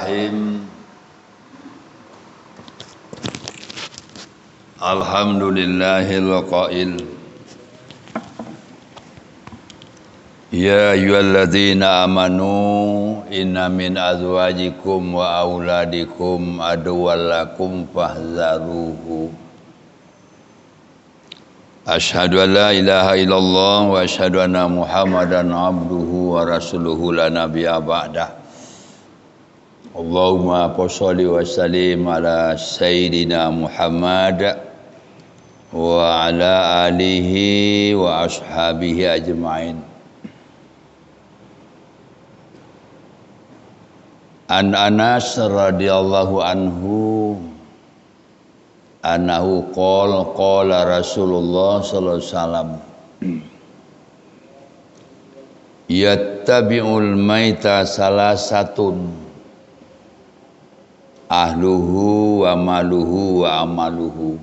Bismillahirrahmanirrahim. Alhamdulillahil qail. Ya ayyuhalladzina amanu inna min azwajikum wa auladikum aduwwallakum fahzaruhu. Asyhadu an la ilaha illallah wa asyhadu anna Muhammadan abduhu wa rasuluhu la nabiyya ba'dah. Allahumma sholli wa sallim ala sayyidina Muhammad wa ala alihi wa ashabihi ajma'in. An Anas radhiyallahu anhu annahu qala Rasulullah sallallahu alaihi wasallam yattabi'ul maita salasatun ahluhu wa maluhu wa amaluhu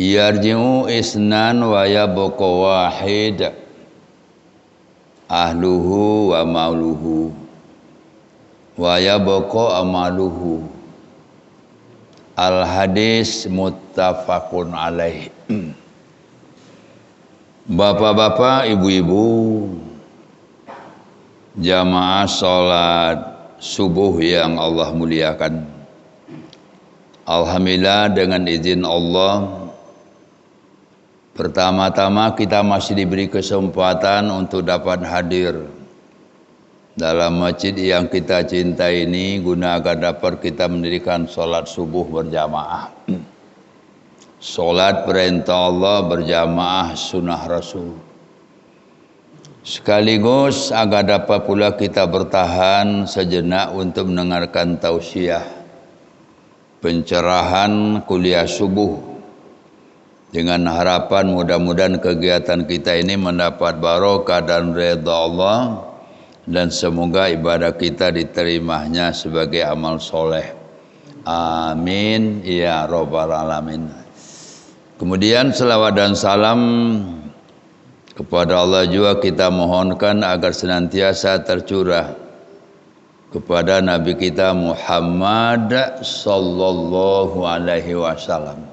yarji'u isnan wa yabqa wahid ahluhu wa maluhu wa yabqa amaluhu. Al-hadis muttafaqun alaih. Bapak-bapak, ibu-ibu, jamaah sholat subuh yang Allah muliakan. Alhamdulillah dengan izin Allah, pertama-tama kita masih diberi kesempatan untuk dapat hadir dalam masjid yang kita cintai ini guna agar dapat kita mendirikan sholat subuh berjamaah. Sholat perintah Allah berjamaah sunnah Rasul. Sekaligus agar dapat pula kita bertahan sejenak untuk mendengarkan tausiah pencerahan kuliah subuh, dengan harapan mudah-mudahan kegiatan kita ini mendapat barokah dan redha Allah, dan semoga ibadah kita diterimanya sebagai amal soleh. Amin ya rabbal alamin. Kemudian selawat dan salam kepada Allah juga kita mohonkan agar senantiasa tercurah kepada Nabi kita Muhammad sallallahu alaihi wasallam.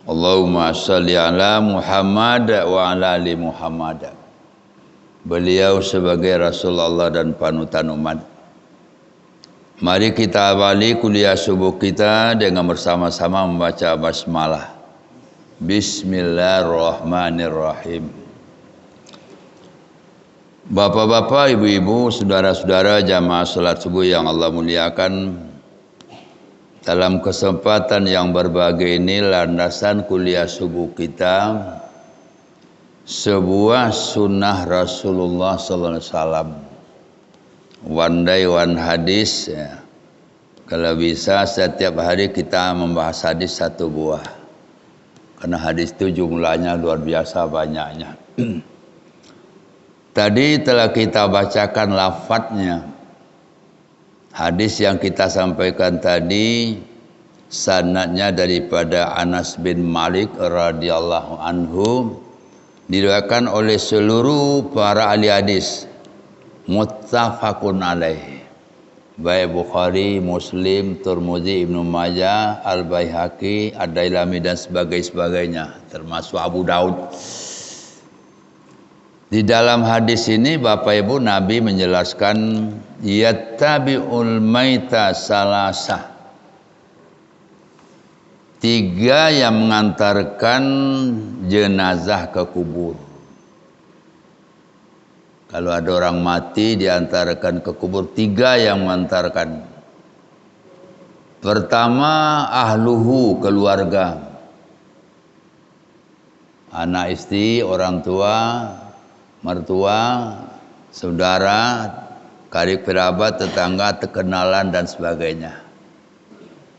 Allahumma sholli ala Muhammad wa ala ali Muhammad. Beliau sebagai Rasulullah dan panutan umat. Mari kita awali kuliah subuh kita dengan bersama-sama membaca basmalah. Bismillahirrahmanirrahim. Bapak-bapak, ibu-ibu, saudara-saudara jamaah salat subuh yang Allah muliakan, dalam kesempatan yang berbahagia ini landasan kuliah subuh kita sebuah sunnah Rasulullah sallallahu alaihi wasallam. One day one hadis ya. Kalau bisa setiap hari kita membahas hadis satu buah, karena hadis itu jumlahnya luar biasa banyaknya. Tadi telah kita bacakan lafadznya. Hadis yang kita sampaikan tadi sanadnya daripada Anas bin Malik radhiyallahu anhu, diriwayatkan oleh seluruh para ahli hadis, muttafaqun alaih, baik Bukhari, Muslim, Tirmidzi, Ibnu Majah, Al-Baihaqi, Ad-Dailami dan sebagainya, termasuk Abu Daud. Di dalam hadis ini Bapak Ibu, Nabi menjelaskan yattabi'ul maita salasah, tiga yang mengantarkan jenazah ke kubur. Kalau ada orang mati diantarkan ke kubur, tiga yang mengantarkan. Pertama, ahluhu, keluarga, anak istri, orang tua, mertua, saudara, karib kerabat, tetangga, kenalan dan sebagainya.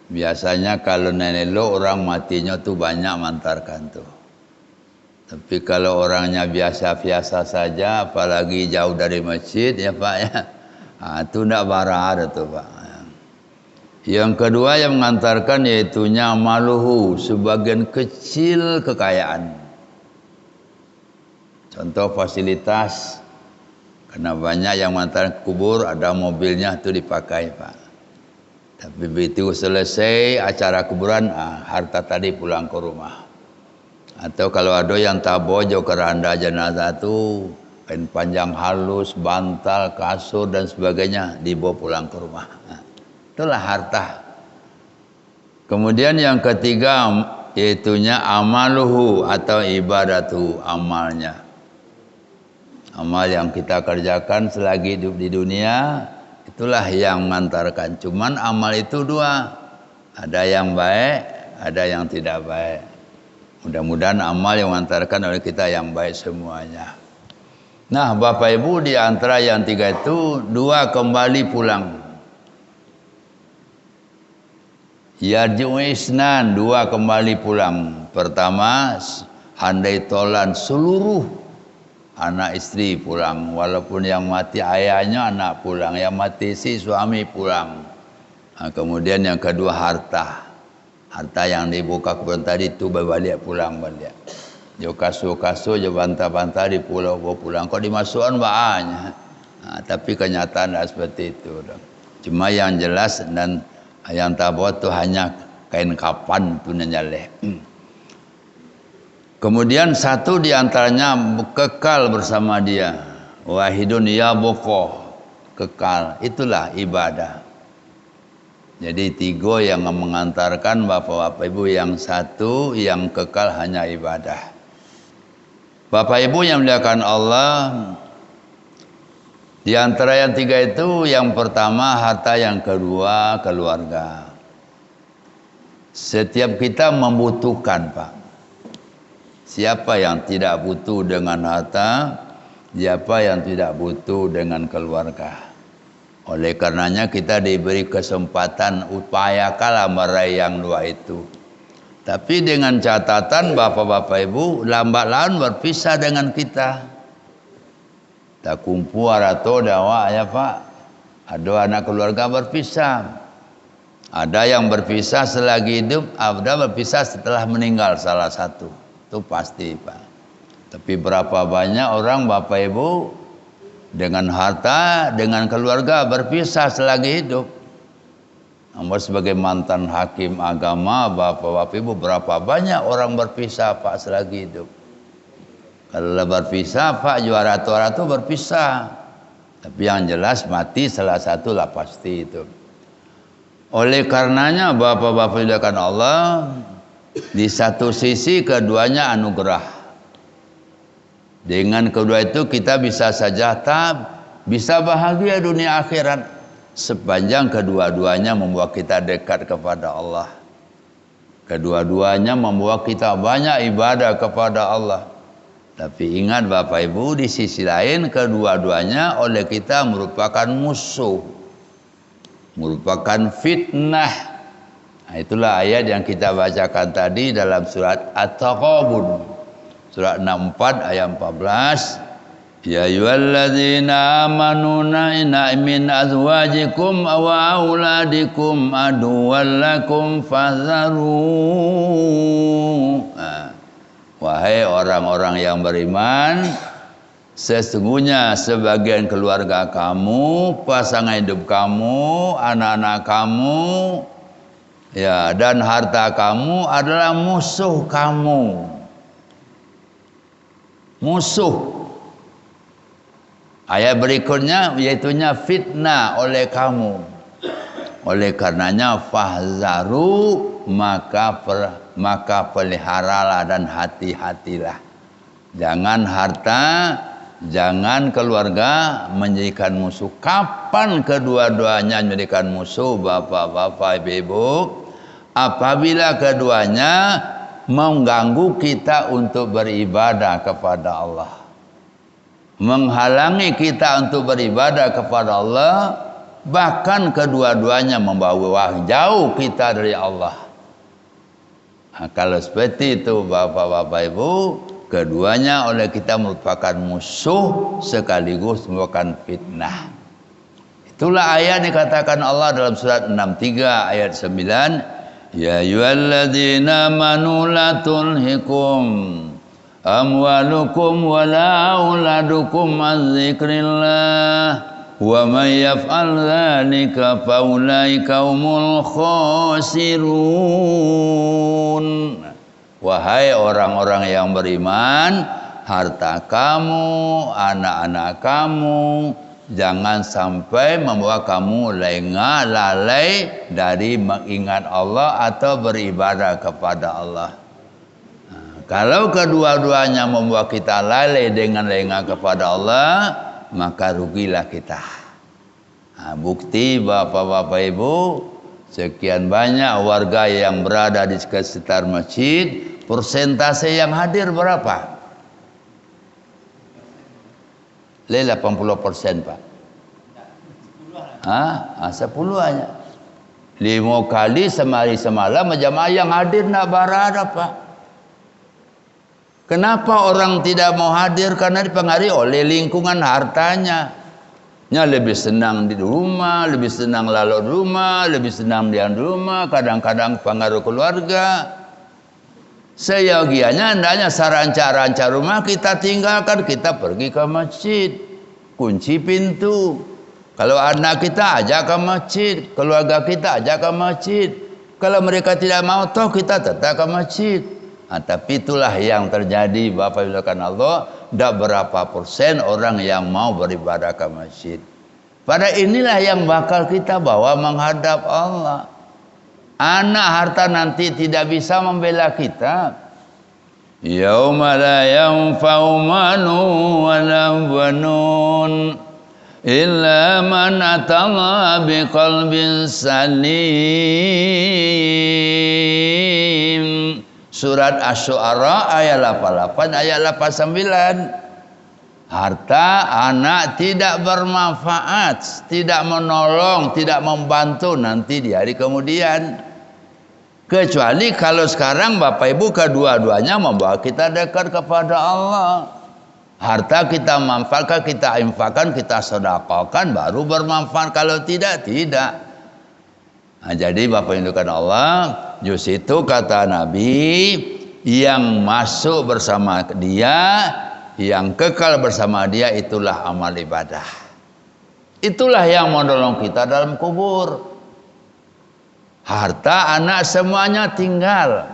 Biasanya kalau nenek lo orang matinya tuh banyak mengantarkan tuh. Tapi kalau orangnya biasa-biasa saja, apalagi jauh dari masjid ya Pak ya, itu tidak barah tuh Pak. Yang kedua yang mengantarkan yaitunya maluhu, sebagian kecil kekayaan. Contoh fasilitas Karena banyak yang menghantar kubur ada mobilnya itu dipakai, Pak. Tapi begitu selesai acara kuburan, harta tadi pulang ke rumah. Atau kalau ada yang tabojo keranda jenazah itu, kain panjang halus, bantal, kasur dan sebagainya dibawa pulang ke rumah. Itulah harta. Kemudian yang ketiga yaitunya amaluhu atau ibadatu, amalnya. Amal yang kita kerjakan selagi hidup di dunia, itulah yang mengantarkan. Cuman amal itu dua. Ada yang baik, ada yang tidak baik. Mudah-mudahan amal yang mengantarkan oleh kita yang baik semuanya. Nah, Bapak Ibu, di antara yang tiga itu, dua kembali pulang. Yarji'u isnan, dua kembali pulang. Pertama, handai tolan seluruh anak istri pulang, walaupun yang mati ayahnya anak pulang, yang mati si suami pulang. Kemudian yang kedua harta yang dibuka kuburan tadi itu balik pulang balik. Jo kasu jo bantah di pulau pulang. Kok dimasukkan banyak. Tapi kenyataan tidak seperti itu. Cuma yang jelas dan yang tabot itu hanya kain kapan itu nyaleh. Kemudian satu diantaranya kekal bersama dia. Wahidun ya bokoh, kekal. Itulah ibadah. Jadi tiga yang mengantarkan Bapak-Bapak Ibu, yang satu yang kekal hanya ibadah. Bapak Ibu yang dimuliakan Allah, di antara yang tiga itu, yang pertama harta, yang kedua keluarga. Setiap kita membutuhkan, Pak. Siapa yang tidak butuh dengan harta, siapa yang tidak butuh dengan keluarga. Oleh karenanya kita diberi kesempatan, upayakanlah meraih yang dua itu. Tapi dengan catatan Bapak-Bapak Ibu, lambat laun berpisah dengan kita. Tak kumpul atau dawa ya Pak. Ada anak keluarga berpisah. Ada yang berpisah selagi hidup, ada berpisah setelah meninggal salah satu. Itu pasti, Pak. Tapi berapa banyak orang Bapak Ibu dengan harta, dengan keluarga berpisah selagi hidup. Namun sebagai mantan hakim agama, Bapak Ibu, berapa banyak orang berpisah, Pak, selagi hidup. Kalau berpisah, Pak, juara itu berpisah. Tapi yang jelas mati salah satu lah pasti itu. Oleh karenanya Bapak-Bapak dimuliakan Allah, di satu sisi keduanya anugerah. Dengan kedua itu kita bisa saja bisa bahagia dunia akhirat sepanjang kedua-duanya membuat kita dekat kepada Allah. Kedua-duanya membuat kita banyak ibadah kepada Allah. Tapi ingat Bapak Ibu, di sisi lain kedua-duanya oleh kita merupakan musuh, merupakan fitnah. Nah, itulah ayat yang kita bacakan tadi dalam surat At-Taghabun, surat 64 ayat 14. Ya ayyuhalladzina amanu inna min azwajikum aw auladikum aduwwan lakum fahzaru. Wahai orang-orang yang beriman, sesungguhnya sebagian keluarga kamu, pasangan hidup kamu, anak-anak kamu, ya, dan harta kamu adalah musuh kamu. Musuh. Ayat berikutnya yaitunya fitnah oleh kamu. Oleh karenanya fahzaru, maka peliharalah dan hati-hatilah. Jangan harta, jangan keluarga menjadikan musuh. Kapan kedua-duanya menjadikan musuh, Bapak-Bapak, Ibu-Ibu? Apabila keduanya mengganggu kita untuk beribadah kepada Allah, menghalangi kita untuk beribadah kepada Allah, bahkan kedua-duanya membawa jauh kita dari Allah. Nah, kalau seperti itu Bapak-Bapak Ibu, keduanya oleh kita merupakan musuh sekaligus merupakan fitnah. Itulah ayat dikatakan Allah dalam surat 63 ayat 9. Ya ayyuhalladzina amanu la tulhikum amwalukum wala auladukum an dzikrillah wa may yaf'al dzalika faulaika humul khasirun. Wahai orang-orang yang beriman, harta kamu, anak-anak kamu jangan sampai membawa kamu lengah lalai dari mengingat Allah atau beribadah kepada Allah. Kalau kedua-duanya membuat kita lalai dengan lengah kepada Allah, maka rugilah kita. Bukti Bapak-bapak Ibu, sekian banyak warga yang berada di sekitar masjid, persentase yang hadir berapa? 80%, Pak. 10 hanya. 5 kali semari semalam jamaah yang hadir nak berada, Pak. Kenapa orang tidak mau hadir? Karena dipengaruhi oleh lingkungan hartanya. Nya lebih senang di rumah, lebih senang lalu di rumah, lebih senang diam di rumah, kadang-kadang pengaruh keluarga. Seyogianya hendaknya saranca-ranca rumah kita tinggalkan, kita pergi ke masjid, kunci pintu. Kalau anak kita ajak ke masjid, keluarga kita ajak ke masjid. Kalau mereka tidak mau, toh kita tetap ke masjid. Tapi itulah yang terjadi, Bapak Ibu Allah. Tidak berapa persen orang yang mau beribadah ke masjid. Pada inilah yang bakal kita bawa menghadap Allah. Anak harta nanti tidak bisa membela kita. Yauma la yanfa'u malun wa la banun illa man atallaha biqalbin salim. Surat Asy-Syu'ara ayat 88 ayat 89. Harta anak tidak bermanfaat, tidak menolong, tidak membantu nanti di hari kemudian. Kecuali kalau sekarang Bapak Ibu kedua-duanya membawa kita dekat kepada Allah. Harta kita manfaatkan, kita infakkan, kita sedekahkan, baru bermanfaat. Kalau tidak, tidak. Jadi Bapak Ibu Allah, jus itu kata Nabi, yang masuk bersama dia, yang kekal bersama dia, itulah amal ibadah. Itulah yang menolong kita dalam kubur. Harta anak semuanya tinggal.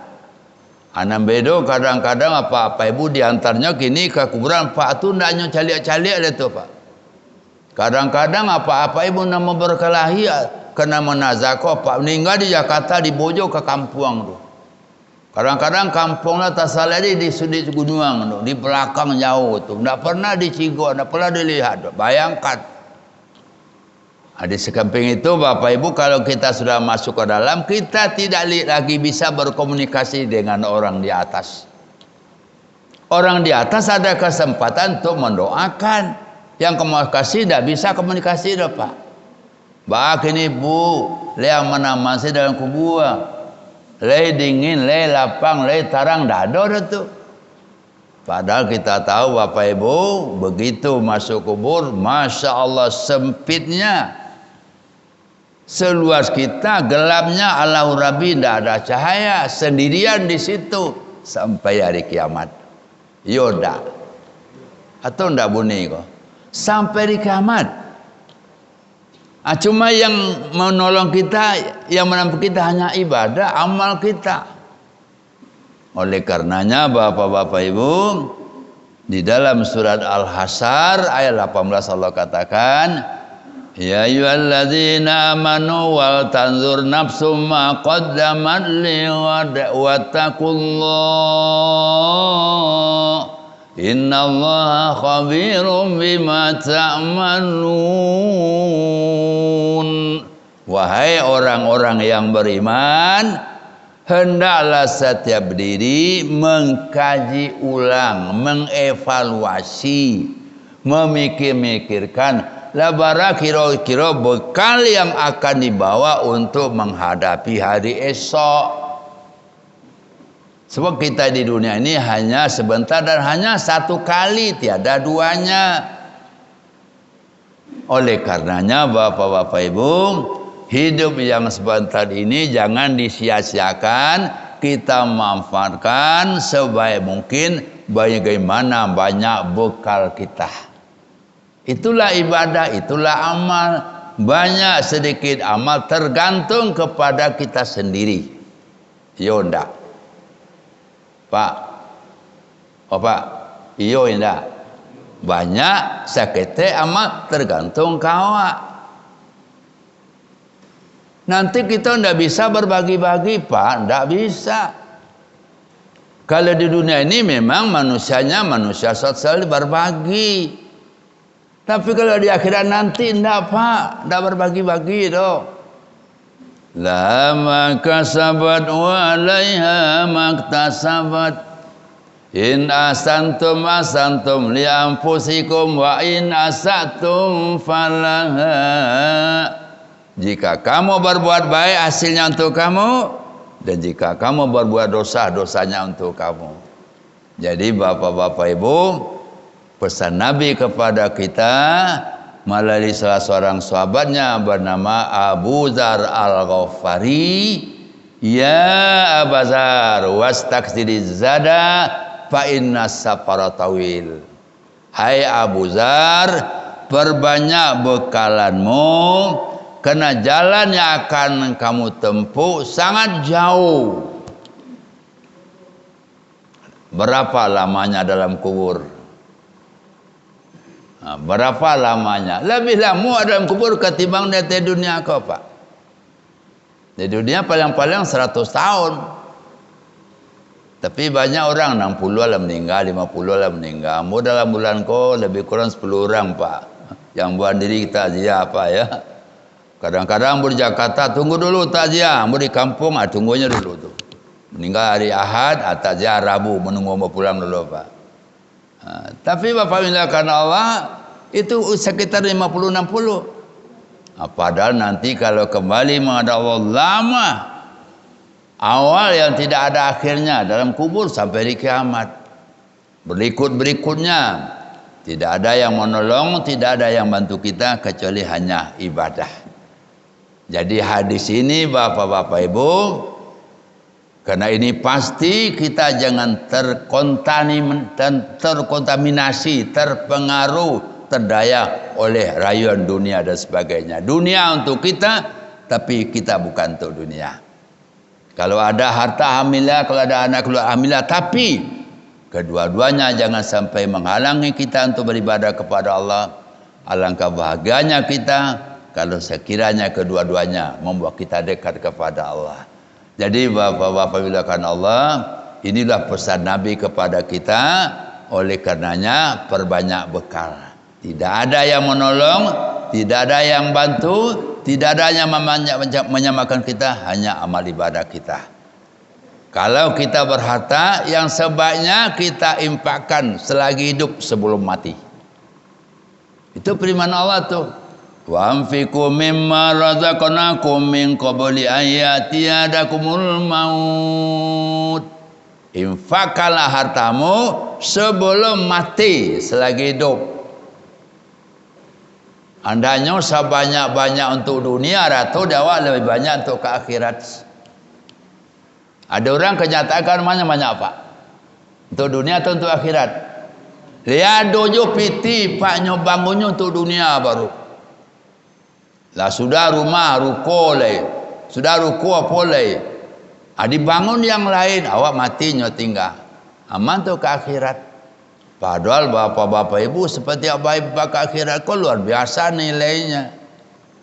Anak bedo kadang-kadang apa ibu diantarnya kini ke kuburan, Pak tu ndaknya caliak-caliak itu, Pak. Kadang-kadang apa ibu nama berkelahi kena menazako, Pak meninggal di Jakarta, di Bojo ke kampung tu. Kadang-kadang kampungnya Tasaladi di sudut gunung tu, di belakang jauh tu. Ndak pernah dicigok, ndak pernah dilihat. Bayangkan. Di samping itu Bapak Ibu, kalau kita sudah masuk ke dalam, kita tidak lagi bisa berkomunikasi dengan orang di atas. Orang di atas ada kesempatan untuk mendoakan. Yang komunikasi tidak bisa komunikasi dah, Pak. Bak ini Bu, yang menamasi dalam kubur. Lei dingin, lei lapang, lei tarang, dah ada tu. Padahal kita tahu Bapak Ibu, begitu masuk kubur, Masya Allah sempitnya. Seluas kita, gelapnya Allahu Rabbi, tidak ada cahaya, sendirian di situ sampai hari kiamat. Yoda atau ndak bunyi kok sampai di kiamat. Cuma yang menolong kita, yang menampu kita hanya ibadah, amal kita. Oleh karenanya Bapak-bapak Ibu, di dalam surat Al-Hasyr ayat 18 Allah katakan, ya ayyuhalladzina amanu wal tanzur nafsum ma qaddamat lighad wattaqullah innallaha khabirum bima ta'malun. Wahai orang-orang yang beriman, hendaklah setiap diri mengkaji ulang, mengevaluasi, memikir-mikirkan labara kira-kira bekal yang akan dibawa untuk menghadapi hari esok. Sebab kita di dunia ini hanya sebentar dan hanya satu kali, tiada duanya. Oleh karenanya Bapak-bapak Ibu, hidup yang sebentar ini jangan disia-siakan, kita manfaatkan sebaik mungkin bagaimana banyak bekal kita. Itulah ibadah, itulah amal. Banyak sedikit amal tergantung kepada kita sendiri. Iyo ndak? Pak? Oh Pak? Iyo ndak? Banyak sakete amal tergantung kawak. Nanti kita ndak bisa berbagi-bagi Pak, ndak bisa. Kalau di dunia ini memang manusianya manusia sosial berbagi. Tapi kalau di akhirat nanti enggak Pak, enggak berbagi-bagi doh. La ma kasabat wa 'alaiha maktasabat. In asantum li anfusikum wa in asatum falaha. Jika kamu berbuat baik hasilnya untuk kamu, dan jika kamu berbuat dosa dosanya untuk kamu. Jadi bapak-bapak ibu, pesan Nabi kepada kita melalui salah seorang sahabatnya bernama Abu Dzar Al-Ghafari, ya Abu Dzar wastaksiri zada fa inna safara tawil. Hai Abu Dzar, perbanyak bekalanmu karena jalan yang akan kamu tempuh sangat jauh. Berapa lamanya dalam kubur? Berapa lamanya? Lebih lama dalam kubur ketimbang di dunia kau Pak. Di dunia paling-paling 100 tahun. Tapi banyak orang 60 lah meninggal, 50 lah meninggal. Mau dalam bulan kau lebih kurang 10 orang Pak. Yang buat diri takziah apa ya. Kadang-kadang di Jakarta tunggu dulu takziah. Mau di kampung tunggunya dulu tuh. Meninggal hari Ahad, takziah Rabu menunggu mau pulang dulu Pak. Tapi Bapak milakan Allah itu sekitar 50-60. Padahal nanti kalau kembali menghadap Allah lama, awal yang tidak ada akhirnya dalam kubur sampai di kiamat. Berikut-berikutnya tidak ada yang menolong, tidak ada yang bantu kita kecuali hanya ibadah. Jadi hadis ini Bapak-bapak Ibu, karena ini pasti kita jangan terkontaminasi, terpengaruh, terdaya oleh rayuan dunia dan sebagainya. Dunia untuk kita, tapi kita bukan untuk dunia. Kalau ada harta hamilah, kalau ada anak keluar hamilah, tapi kedua-duanya jangan sampai menghalangi kita untuk beribadah kepada Allah. Alangkah bahagianya kita kalau sekiranya kedua-duanya membuat kita dekat kepada Allah. Jadi bapak-bapak bilakan Allah, inilah pesan Nabi kepada kita. Oleh karenanya perbanyak bekal. Tidak ada yang menolong, tidak ada yang bantu, tidak ada yang menyamakan kita, hanya amal ibadah kita. Kalau kita berharta, yang sebaiknya kita infakkan selagi hidup sebelum mati. Itu firman Allah tuh. Wa anfiqu mimma razaqnakum min qabli ayatiyadakumul maut. Infakkanlah hartamu sebelum mati, selagi hidup. Andanya sebanyak-banyak untuk dunia, ratu dawa lebih banyak untuk ke akhirat. Ada orang kenyatakan banyak Pak? Untuk dunia atau untuk akhirat? Lihat dojo piti Pak nyobangunnya untuk dunia baru. Lah sudah rumah ruko leh, sudah ruko apa leh, dibangun yang lain, awak mati tinggal, aman tuh ke akhirat. Padahal bapak-bapak ibu seperti bapak ke akhirat kok luar biasa nilainya.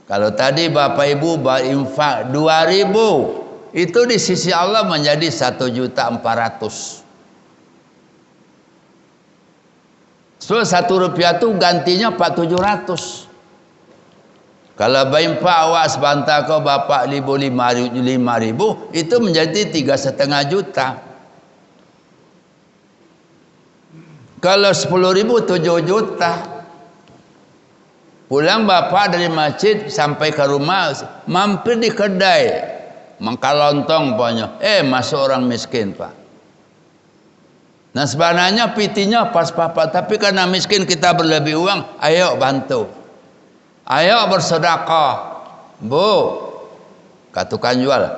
Kalau tadi bapak ibu berinfak 2.000, itu di sisi Allah menjadi 1.400.000. So 1 rupiah tuh gantinya 4.700. Kalau berinfak awak sebantar kau bapak 5.000 itu menjadi 3,5 juta. Kalau 10.000 7 juta. Pulang bapak dari masjid sampai ke rumah mampir di kedai mengkalontong pokoknya. Masuk orang miskin Pak. Nah sebenarnya pitinya pas papa, tapi karena miskin kita berlebih uang, ayo bantu. Ayo bersedekah, Bu. Katukan jual.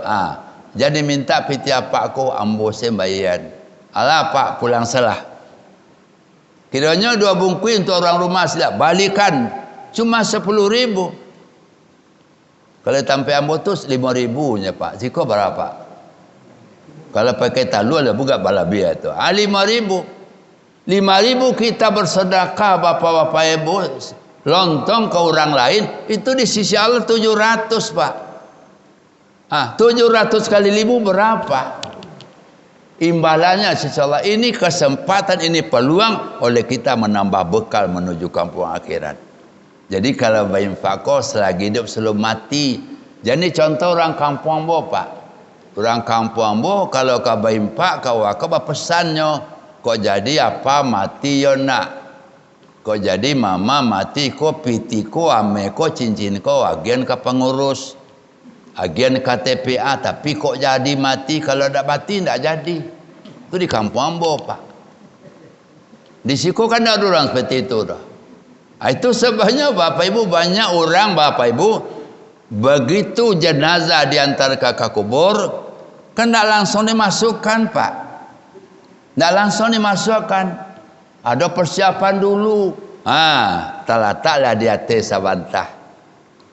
Jadi minta piti apakku ambo sembayan. Alah Pak pulang salah. Kiranya 2 bungkus untuk orang rumah silap balikan cuma 10.000. Kalau sampai ambotus 5.000 nya Pak. Ziko berapa? Kalau pakai talu ada buka balabia itu. 5.000. 5.000 kita bersedekah Bapak-bapak Ibu lontong ke orang lain itu di sisi Allah 700 Pak. 700 kali 1.000 berapa? Imbalannya setelah ini kesempatan, ini peluang oleh kita menambah bekal menuju kampung akhirat. Jadi kalau berinfakor selagi hidup sebelum mati. Jadi contoh orang kampung Ambo Pak. Orang kampung Ambo kalau kau berinfak kau wakaf pesannya. Kok jadi apa mati yo nak. Kok jadi mama mati kok piti ko ame ko cincin ko agen ke pengurus. Agen KTPA tapi kok jadi mati kalau tak mati tak jadi. Itu di kampung Ambo Pak. Di Siko kan ada orang seperti itu dah. Itu sebabnya Bapak Ibu banyak orang Bapak Ibu begitu jenazah diantar ke kubur kan tak langsung dimasukkan Pak. Tak langsung dimasukkan. Ada persiapan dulu. Letaklah di atas sabantah.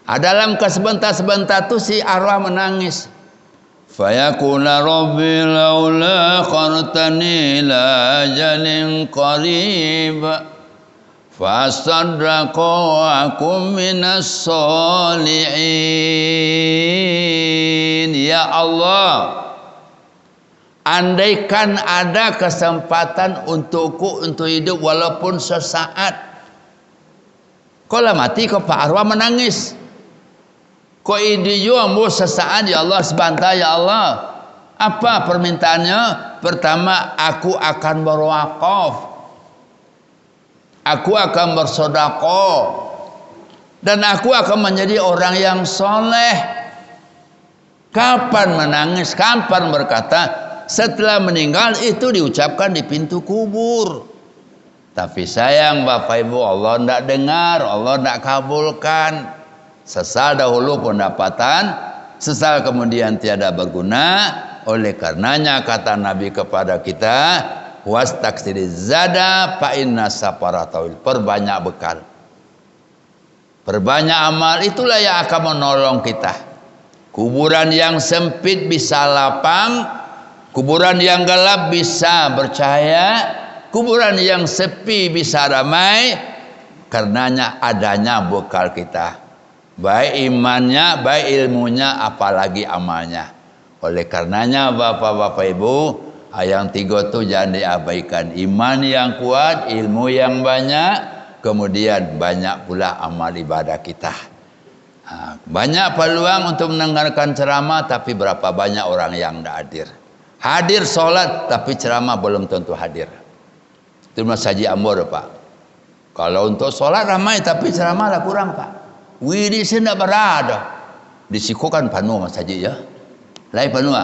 Dalam kesebentar-sebentar tu si arwah menangis. Fayaqula rabbi laula qartani la ajalin qarib fasaddaqa wa akum minas solihin. Ya Allah, andaikan ada kesempatan untukku untuk hidup walaupun sesaat. Kalau mati kau Pak arwah menangis. Kau hidup ambo sesaat ya Allah sebentar ya Allah. Apa permintaannya? Pertama, aku akan berwakaf. Aku akan bersedekah. Dan aku akan menjadi orang yang soleh. Kapan menangis? Kapan berkata? Setelah meninggal itu diucapkan di pintu kubur. Tapi sayang Bapak Ibu, Allah tidak dengar, Allah tidak kabulkan. Sesal dahulu pendapatan, sesal kemudian tiada berguna. Oleh karenanya kata Nabi kepada kita, wastaksiriz zada fa inna safaratawil. Perbanyak bekal, perbanyak amal, itulah yang akan menolong kita. Kuburan yang sempit bisa lapang, kuburan yang gelap bisa bercahaya, kuburan yang sepi bisa ramai. Karenanya adanya bekal kita, baik imannya, baik ilmunya, apalagi amalnya. Oleh karenanya Bapak-bapak Ibu, yang 3 itu jangan diabaikan. Iman yang kuat, ilmu yang banyak, kemudian banyak pula amal ibadah kita. Banyak peluang untuk mendengarkan ceramah, tapi berapa banyak orang yang tidak hadir. Hadir sholat, tapi ceramah belum tentu hadir. Itu Masjid Ambor Pak. Kalau untuk sholat ramai, tapi ceramah lah kurang Pak. Widi sini tidak berada. Di Siko kan penuh masjid ya. Lain penuh.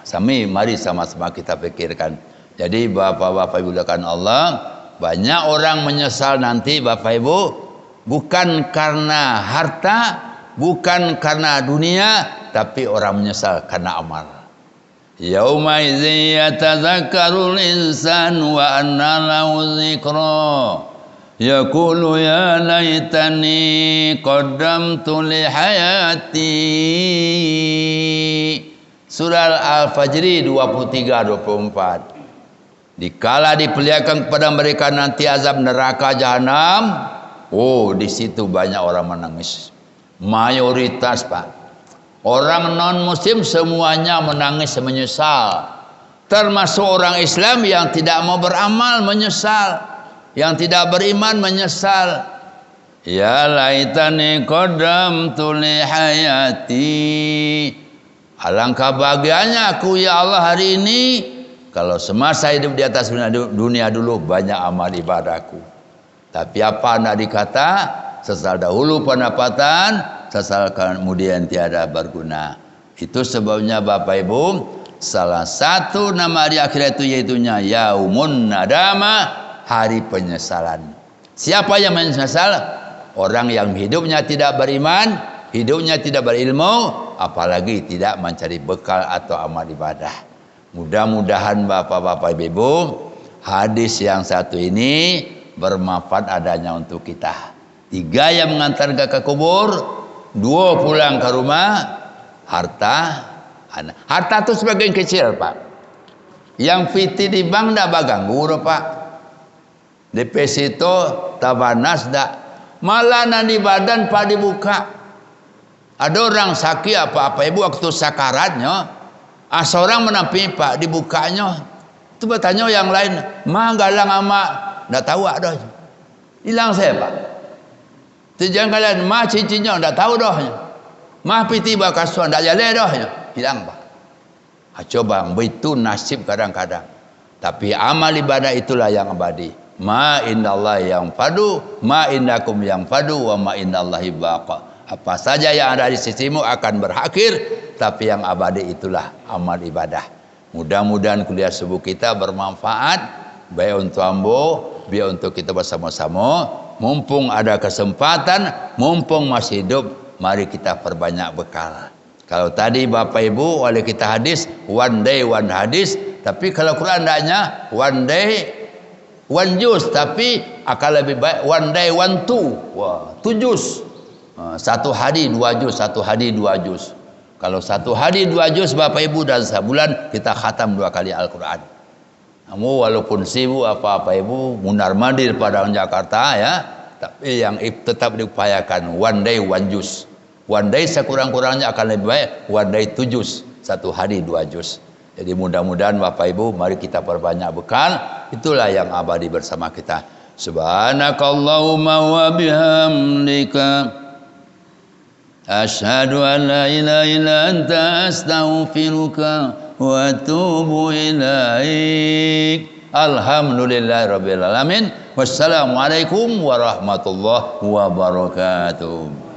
Sami, mari sama-sama kita pikirkan. Jadi Bapak-bapak Ibu dimuliakan Allah, banyak orang menyesal nanti Bapak Ibu, bukan karena harta, bukan karena dunia, tapi orang menyesal karena amal. Yauma idzin yatadzakkarul insan wa anna lahu dzikra. Yaqulu ya laitani qaddamtu li hayati. Surah Al-Fajr 23-24. Dikala diperlihatkan kepada mereka nanti azab neraka jahanam, di situ banyak orang menangis. Mayoritas Pak. Orang non muslim semuanya menangis menyesal. Termasuk orang Islam yang tidak mau beramal menyesal. Yang tidak beriman menyesal. Ya laitani qaddamtu li hayati. Alangkah bahagianya aku ya Allah hari ini kalau semasa hidup di atas dunia dulu banyak amal ibadahku. Tapi apa nak dikata? Sesal dahulu pendapatan, sesal kemudian tiada berguna. Itu sebabnya Bapak Ibu, salah satu nama hari akhirat itu yaitunya Yaumun Nadama, hari penyesalan. Siapa yang menyesal? Orang yang hidupnya tidak beriman, hidupnya tidak berilmu, apalagi tidak mencari bekal atau amal ibadah. Mudah-mudahan Bapak-bapak Ibu, hadis yang satu ini bermanfaat adanya untuk kita. 3 yang mengantarkan ke kubur, 2 pulang ke rumah, harta anak. Harta itu sebagian kecil, Pak. Yang fiti di bank dah baganggu, Pak. Deposito tabanas dah. Malah di badan Pak dibuka. Ada orang sakit apa-apa ibu waktu sakaratnya, seorang menampi Pak dibukanya. Itu bertanya yang lain, mah galang ama, ndak tahu ada. Hilang saya Pak. Tujuan kalian mah cincinnya ndak tahu dohnya. Mah piti bakasuan ndak jale dohnya. Hilang Pak. Coba itu nasib kadang-kadang. Tapi amal ibadah itulah yang abadi. Ma indallahi yang fadu, ma indakum yang fadu, wa ma indallahi baqa. Apa saja yang ada di sisimu akan berakhir, tapi yang abadi itulah amal ibadah. Mudah-mudahan kuliah subuh kita bermanfaat, baik untuk ambo, biar untuk kita bersama-sama. Mumpung ada kesempatan, mumpung masih hidup, mari kita perbanyak bekal. Kalau tadi Bapak Ibu oleh kita hadis, one day one hadis, tapi kalau Quran adanya one day one juz, tapi akan lebih baik one day one two. Wah, 2 juz. 1 hari 2 juz, 1 hari 2 juz. Kalau 1 hari 2 juz Bapak Ibu dan sebulan kita khatam 2 kali Al-Quran. Kamu walaupun sibuk apa-apa Ibu mundar mandir pada Jakarta ya, tapi yang tetap diupayakan one day one juz. One day sekurang-kurangnya akan lebih baik one day 2 juz, 1 hari 2 juz. Jadi mudah-mudahan Bapak Ibu mari kita perbanyak bekal, itulah yang abadi bersama kita. Subhanakallahumma wa bihamdika asyhadu an la ilaha illa anta astaghfiruka wa atubu ilaik. Alhamdulillahirabbil alamin. Wassalamualaikum warahmatullahi wabarakatuh.